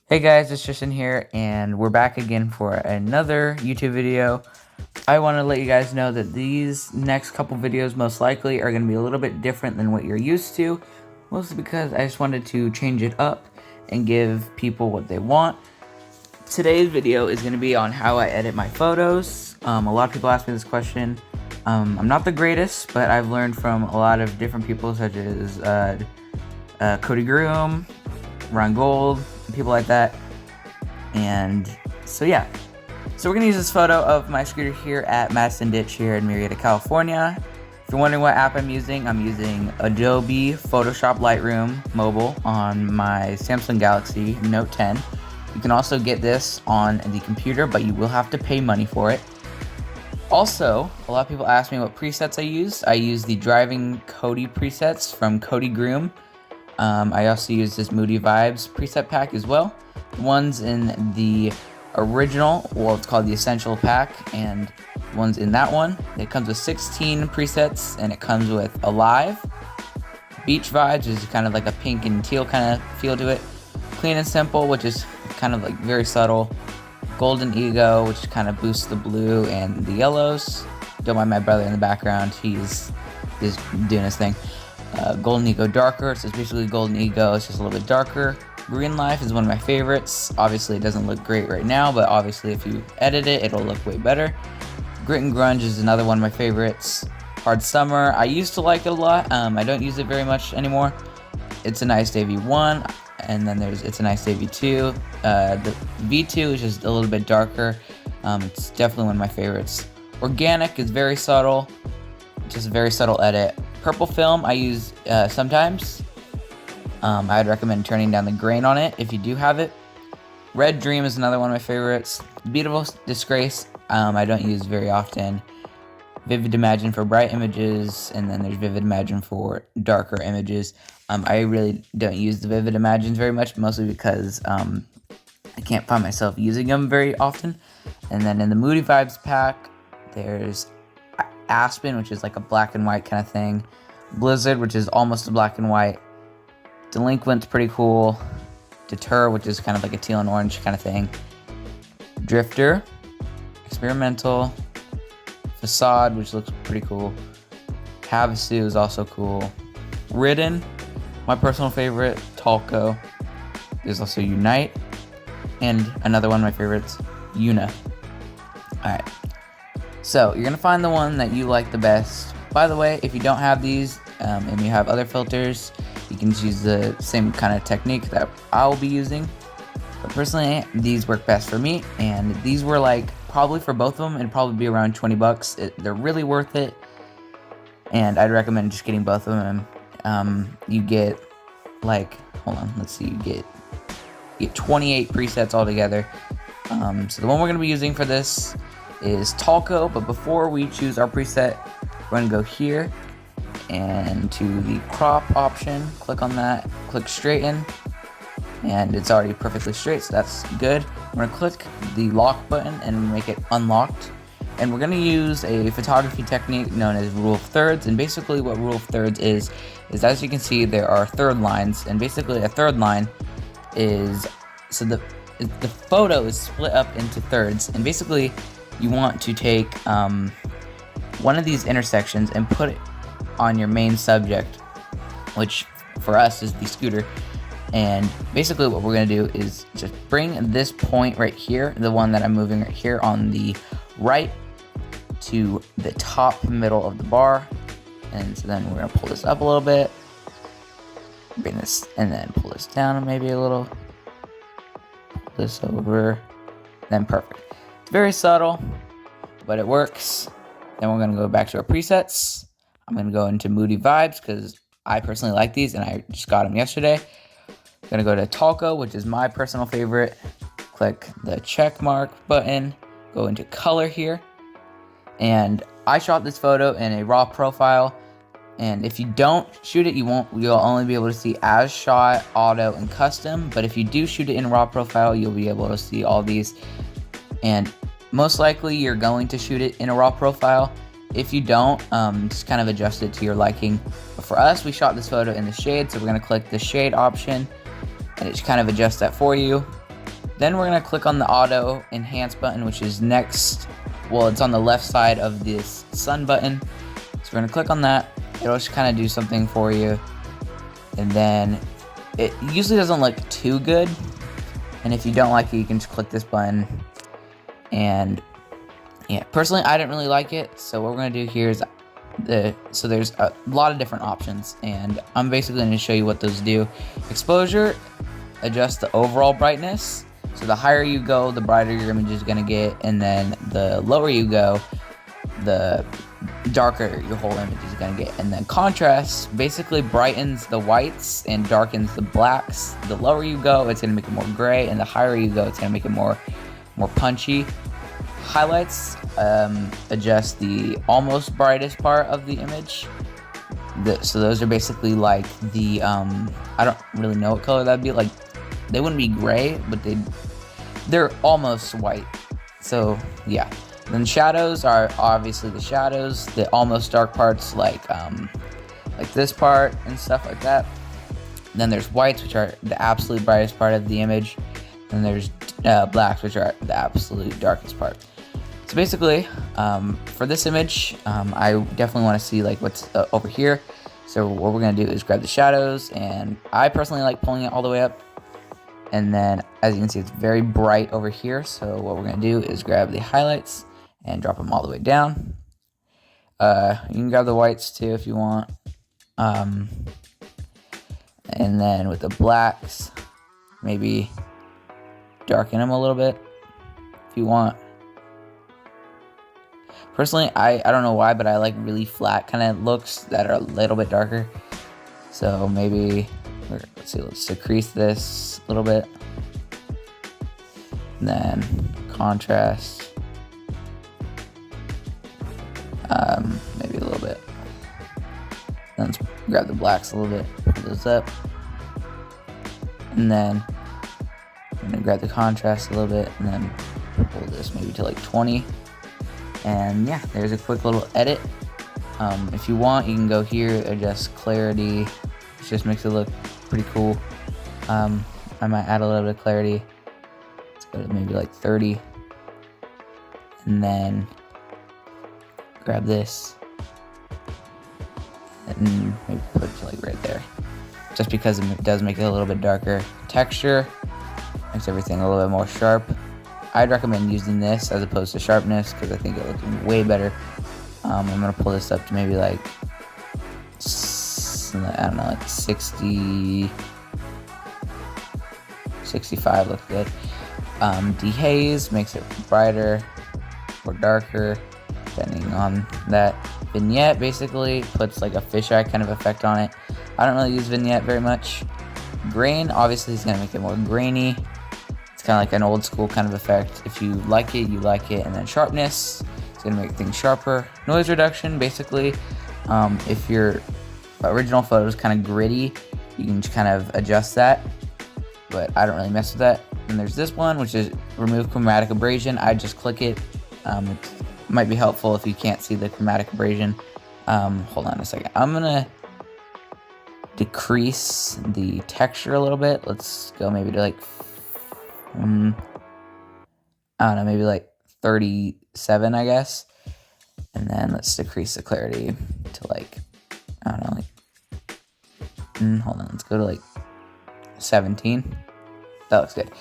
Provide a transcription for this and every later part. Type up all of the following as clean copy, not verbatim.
Hey guys, it's Tristan here, and we're back again for another YouTube video. I want to let you guys know that these next couple videos most likely are going to be a little bit different than what you're used to, mostly because I just wanted to change it up and give people what they want. Today's video is going to be on how I edit my photos. A lot of people ask me this question. I'm not the greatest, but I've learned from a lot of different people such as Cody Groom, Ron Gold, people like that. And so yeah, so we're gonna use this photo of my scooter here at Madison Ditch here in Marietta, California. If you're wondering what app I'm using Adobe Photoshop Lightroom mobile on my Samsung Galaxy Note 10. You can also get this on the computer, but you will have to pay money for it. Also, a lot of people ask me what presets I use. I use the driving Cody presets from Cody Groom. I also use this Moody Vibes preset pack as well. The ones in the original, well, it's called the Essential pack, and ones in that one. It comes with 16 presets, and it comes with Alive, Beach Vibes, which is kind of like a pink and teal kind of feel to it. Clean and Simple, which is kind of like very subtle. Golden Ego, which kind of boosts the blue and the yellows. Don't mind my brother in the background, he's doing his thing. Golden Ego Darker, so it's basically Golden Ego, it's just a little bit darker. Green Life is one of my favorites. Obviously it doesn't look great right now, but obviously if you edit it, it'll look way better. Grit and Grunge is another one of my favorites. Hard Summer, I used to like it a lot. I don't use it very much anymore. It's a Nice Day V1, and then there's It's a Nice Day V2. The V2 is just a little bit darker. It's definitely one of my favorites. Organic is very subtle, just a very subtle edit. Purple Film I use sometimes. I'd recommend turning down the grain on it if you do have it. Red Dream is another one of my favorites. Beautiful Disgrace I don't use very often. Vivid Imagine for bright images, and then there's Vivid Imagine for darker images. I really don't use the Vivid Imagines very much, mostly because I can't find myself using them very often. And then in the Moody Vibes pack, there's Aspen, which is like a black and white kind of thing. Blizzard, which is almost a black and white. Delinquent's pretty cool. Deter, which is kind of like a teal and orange kind of thing. Drifter, Experimental. Facade, which looks pretty cool. Havasu is also cool. Ridden, my personal favorite. Talco. There's also Unite, and another one of my favorites, Una. Alright, so you're gonna find the one that you like the best. By the way, if you don't have these and you have other filters, you can use the same kind of technique that I'll be using. But personally, these work best for me, and these were like, probably for both of them, it'd probably be around 20 bucks. They're really worth it, and I'd recommend just getting both of them. You get like, hold on, let's see, you get 28 presets altogether. So the one we're going to be using for this is Talco, but before we choose our preset, we're going to go here and to the crop option, click on that, click straighten, and it's already perfectly straight, so that's good. We're going to click the lock button and make it unlocked, and we're going to use a photography technique known as rule of thirds. And basically what rule of thirds is as you can see, there are third lines, and basically a third line is, so the photo is split up into thirds, and basically you want to take one of these intersections and put it on your main subject, which for us is the scooter. And basically what we're going to do is just bring this point right here, the one that I'm moving right here on the right, to the top middle of the bar. And so then we're going to pull this up a little bit, bring this, and then pull this down maybe a little, pull this over, then perfect. It's very subtle, but it works. Then we're going to go back to our presets. I'm going to go into Moody Vibes because I personally like these and I just got them yesterday. I'm going to go to Talco, which is my personal favorite. Click the check mark button, go into color here. And I shot this photo in a raw profile. And if you don't shoot it, you'll only be able to see as shot, auto, and custom. But if you do shoot it in raw profile, you'll be able to see all these. And most likely you're going to shoot it in a raw profile. If you don't, just kind of adjust it to your liking. But for us, we shot this photo in the shade, so we're going to click the shade option, and it just kind of adjusts that for you. Then we're going to click on the auto enhance button, which is next. Well, it's on the left side of this sun button. So we're going to click on that. It'll just kind of do something for you. And then it usually doesn't look too good. And if you don't like it, you can just click this button. And yeah, personally, I didn't really like it. So what we're going to do here is so there's a lot of different options. And I'm basically going to show you what those do. Exposure, adjust the overall brightness. So the higher you go, the brighter your image is going to get. And then the lower you go, the darker your whole image is going to get. And then contrast basically brightens the whites and darkens the blacks. The lower you go, it's going to make it more gray, and the higher you go, it's going to make it more punchy. Highlights, adjust the almost brightest part of the image. So those are basically like the I don't really know what color that'd be. Like, they wouldn't be gray, but they're almost white. So yeah. Then shadows are obviously the shadows, the almost dark parts, like this part and stuff like that. And then there's whites, which are the absolute brightest part of the image. And there's blacks, which are the absolute darkest part. So basically, for this image, I definitely want to see like what's over here. So what we're gonna do is grab the shadows, and I personally like pulling it all the way up. And then, as you can see, it's very bright over here. So what we're gonna do is grab the highlights and drop them all the way down. You can grab the whites too if you want. And then with the blacks, maybe darken them a little bit if you want. Personally, I don't know why, but I like really flat kind of looks that are a little bit darker. So maybe, let's decrease this a little bit. And then contrast. Maybe a little bit. Then let's grab the blacks a little bit, pull those up. And then I'm gonna grab the contrast a little bit, and then pull this maybe to like 20. And yeah, there's a quick little edit. If you want, you can go here, adjust clarity. It just makes it look pretty cool. I might add a little bit of clarity. Let's go to maybe like 30. And then grab this and maybe put it like right there, just because it does make it a little bit darker. Texture makes everything a little bit more sharp. I'd recommend using this as opposed to sharpness because I think it looks way better. I'm gonna pull this up to maybe like, I don't know, like 60, 65 looks good. Dehaze makes it brighter or darker, depending on that. Vignette basically puts like a fisheye kind of effect on it. I don't really use vignette very much. Grain obviously is gonna make it more grainy. It's kind of like an old school kind of effect. If you like it, you like it. And then sharpness, it's gonna make things sharper. Noise reduction, basically, if your original photo is kind of gritty, you can just kind of adjust that. But I don't really mess with that. And there's this one, which is remove chromatic abrasion. I just click it. It might be helpful if you can't see the chromatic abrasion. Hold on a second. I'm gonna decrease the texture a little bit. Let's go maybe to like, I don't know, maybe like 37, I guess. And then let's decrease the clarity to like, I don't know, like, hold on, let's go to like 17. That looks good.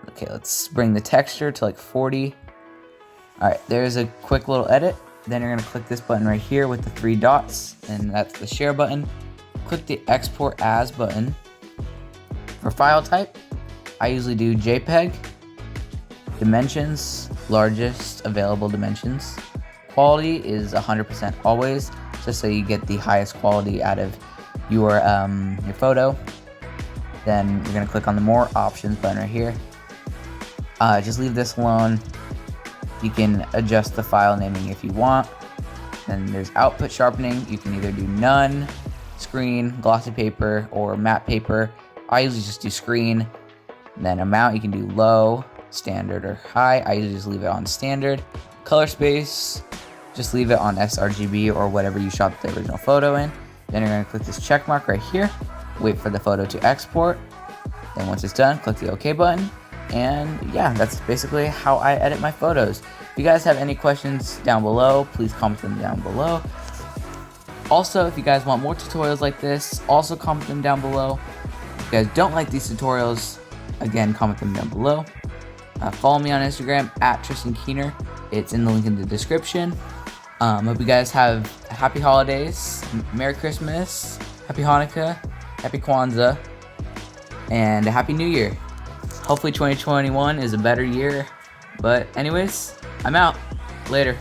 Okay, let's bring the texture to like 40. All right, there's a quick little edit. Then you're gonna click this button right here with the 3 dots, and that's the share button. Click the export as button. For file type, I usually do JPEG. Dimensions, largest available dimensions. Quality is 100% always, just so you get the highest quality out of your photo. Then you're gonna click on the more options button right here. Just leave this alone. You can adjust the file naming if you want. Then there's output sharpening. You can either do none, screen, glossy paper, or matte paper. I usually just do screen. Then amount, you can do low, standard, or high. I usually just leave it on standard. Color space, just leave it on sRGB or whatever you shot the original photo in. Then you're gonna click this check mark right here. Wait for the photo to export. Then once it's done, click the OK button. And yeah, that's basically how I edit my photos. If you guys have any questions down below, please comment them down below. Also, if you guys want more tutorials like this, also comment them down below. If you guys don't like these tutorials, again, comment them down below. Follow me on Instagram at Tristan Keener. It's in the link in the description. Hope you guys have happy holidays, Merry Christmas, Happy Hanukkah, Happy Kwanzaa, and a Happy New Year. Hopefully 2021 is a better year. But anyways, I'm out. Later.